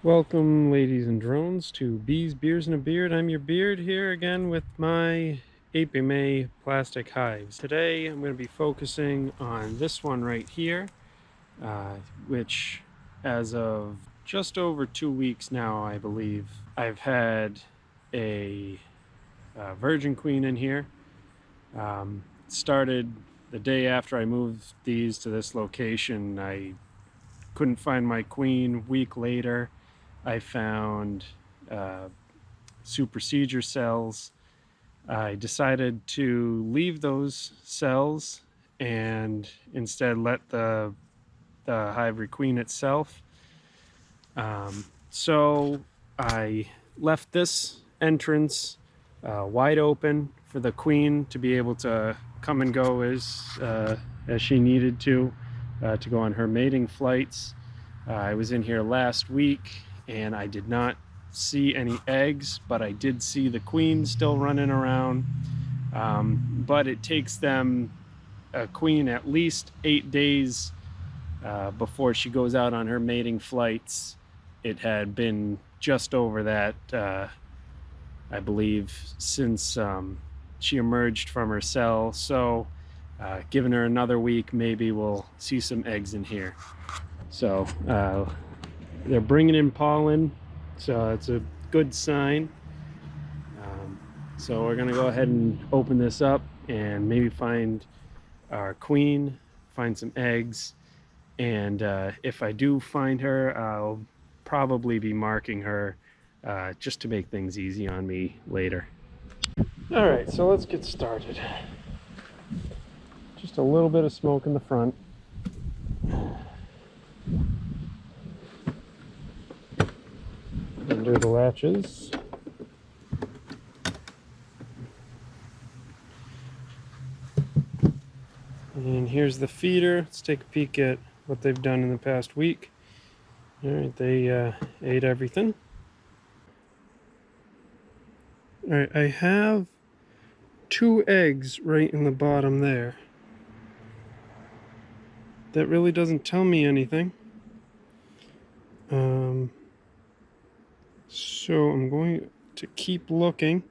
Welcome, ladies and drones, to Bees, Beers, and a Beard. I'm your beard here again with my Apimaye plastic hives. Today I'm going to be focusing on this one right here, which as of just over 2 weeks now, I believe, I've had a virgin queen in here. Started the day after I moved these to this location. I couldn't find my queen. Week later, I found supersedure cells. I decided to leave those cells and instead let the hive requeen itself. So I left this entrance wide open for the queen to be able to come and go as she needed to go on her mating flights. I was in here last week and I did not see any eggs, but I did see the queen still running around. But it takes them, a queen, at least 8 days before she goes out on her mating flights. It had been just over that, I believe, since she emerged from her cell. So giving her another week, maybe we'll see some eggs in here. So they're bringing in pollen, so it's a good sign. So we're gonna go ahead and open this up and maybe find our queen, find some eggs, and if I do find her, I'll probably be marking her just to make things easy on me later. All right, so let's get started. Just a little bit of smoke in the front. Undo the latches. And here's the feeder. Let's take a peek at what they've done in the past week. All right, they ate everything. All right, I have 2 eggs right in the bottom there. That really doesn't tell me anything. So I'm going to keep looking.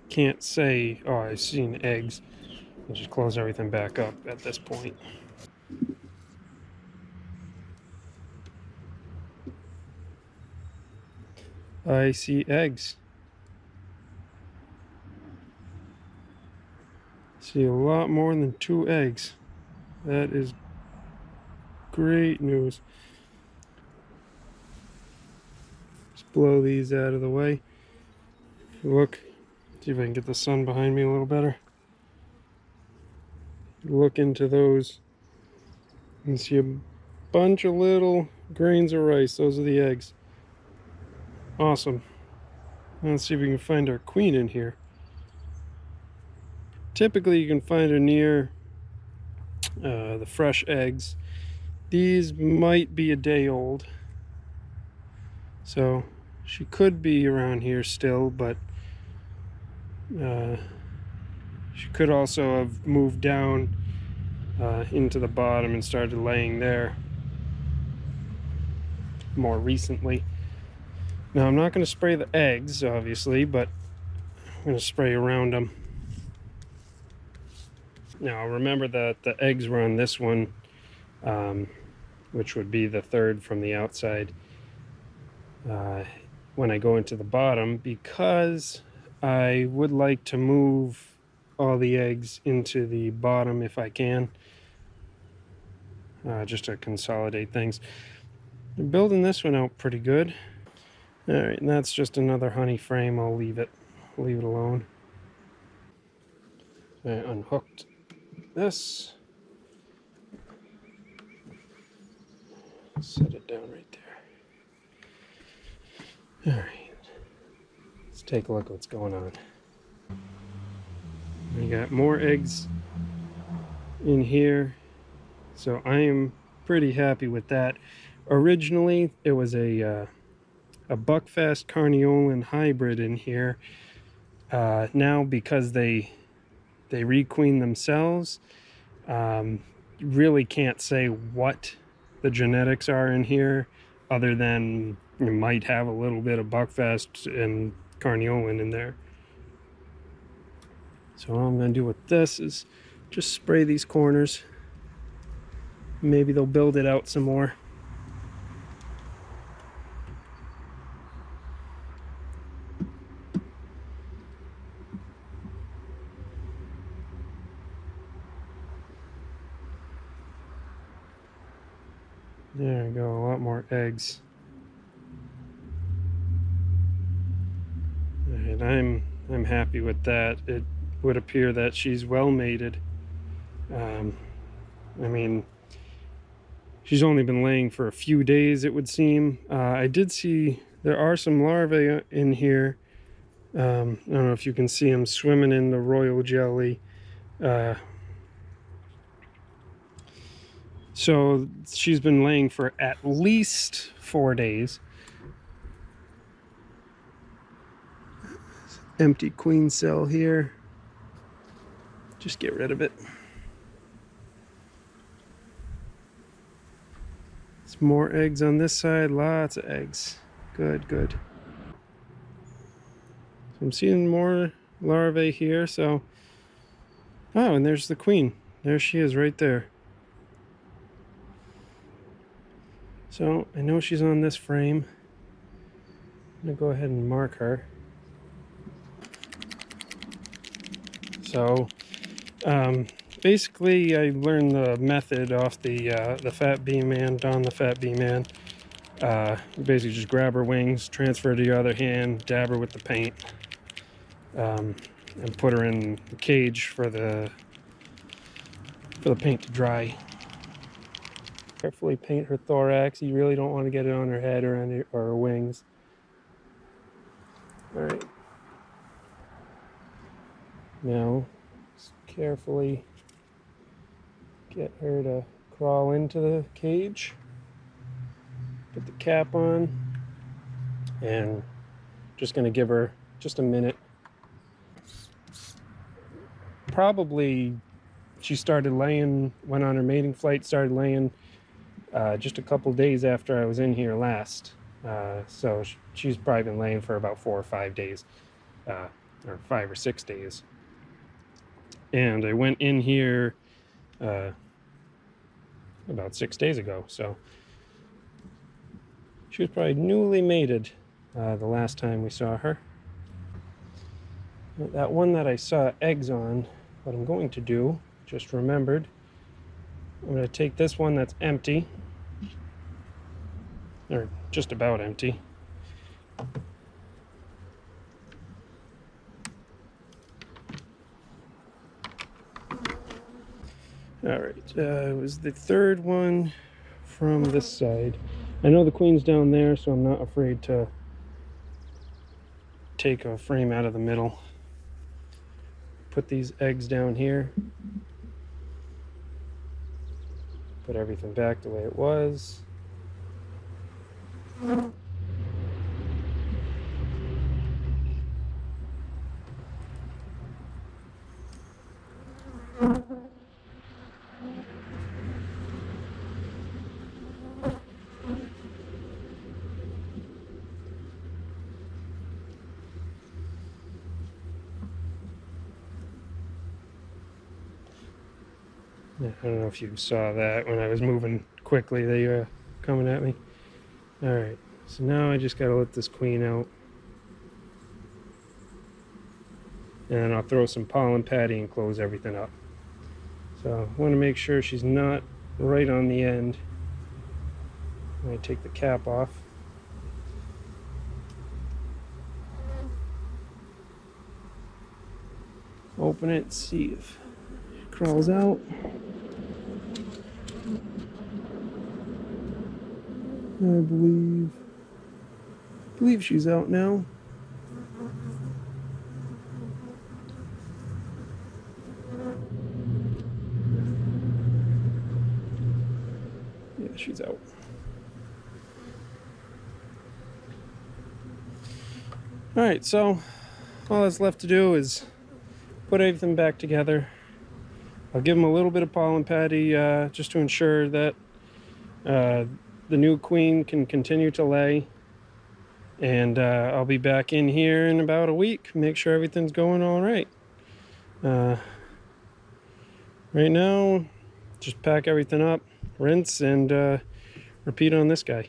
Can't say, oh, I've seen eggs. I'll just close everything back up at this point. I see eggs. See a lot more than 2 eggs. That is great news. Just blow these out of the way. Look, see if I can get the sun behind me a little better. Look into those and see a bunch of little grains of rice. Those are the eggs. Awesome. Let's see if we can find our queen in here. Typically you can find her near the fresh eggs. These might be a day old, so she could be around here still, but she could also have moved down into the bottom and started laying there more recently. Now I'm not going to spray the eggs, obviously, but I'm going to spray around them. Now remember that the eggs were on this one, which would be the third from the outside, when I go into the bottom, because I would like to move all the eggs into the bottom if I can, just to consolidate things. I'm building this one out pretty good. All right, and that's just another honey frame. I'll leave it alone. I unhooked this. Set it down right there. All right, let's take a look at what's going on. We got more eggs in here, so I am pretty happy with that. Originally, it was a Buckfast Carniolan hybrid in here. Now, because they requeen themselves, Really can't say what the genetics are in here, other than you might have a little bit of Buckfast and Carniolan in there. So all I'm going to do with this is just spray these corners. Maybe they'll build it out some more. There we go, a lot more eggs. And I'm happy with that. It would appear that she's well mated. I mean, she's only been laying for a few days, it would seem. I did see there are some larvae in here. I don't know if you can see them swimming in the royal jelly. So she's been laying for at least 4 days. Empty queen cell here. Just get rid of it. Some more eggs on this side. Lots of eggs. Good, good. So I'm seeing more larvae here. So, oh, and there's the queen. There she is right there. So I know she's on this frame. I'm gonna go ahead and mark her. So basically I learned the method off the Fat Bee Man, Don the Fat Bee Man. You basically just grab her wings, transfer to your other hand, dab her with the paint, and put her in the cage for the paint to dry. Carefully paint her thorax. You really don't want to get it on her head or on her wings. All right. Now, just carefully get her to crawl into the cage. Put the cap on, and just going to give her just a minute. Probably she started laying, went on her mating flight, started laying just a couple days after I was in here last. So she's probably been laying for about 4 or 5 days, or 5 or 6 days. And I went in here about 6 days ago, so she was probably newly mated the last time we saw her. That one that I saw eggs on, what I'm going to do, just remembered, I'm going to take this one that's empty, or just about empty. All right, it was the third one from this side. I know the queen's down there, so I'm not afraid to take a frame out of the middle. Put these eggs down here. Put everything back the way it was. I don't know if you saw that when I was moving quickly, they were coming at me. All right, so now I just got to let this queen out. And then I'll throw some pollen patty and close everything up. So I want to make sure she's not right on the end. I'm going to take the cap off. Open it, see if it crawls out. I believe she's out now. Yeah, she's out. All right, so all that's left to do is put everything back together. I'll give them a little bit of pollen patty just to ensure that the new queen can continue to lay. And I'll be back in here in about a week, make sure everything's going all right. Right now, just pack everything up, rinse, and repeat on this guy.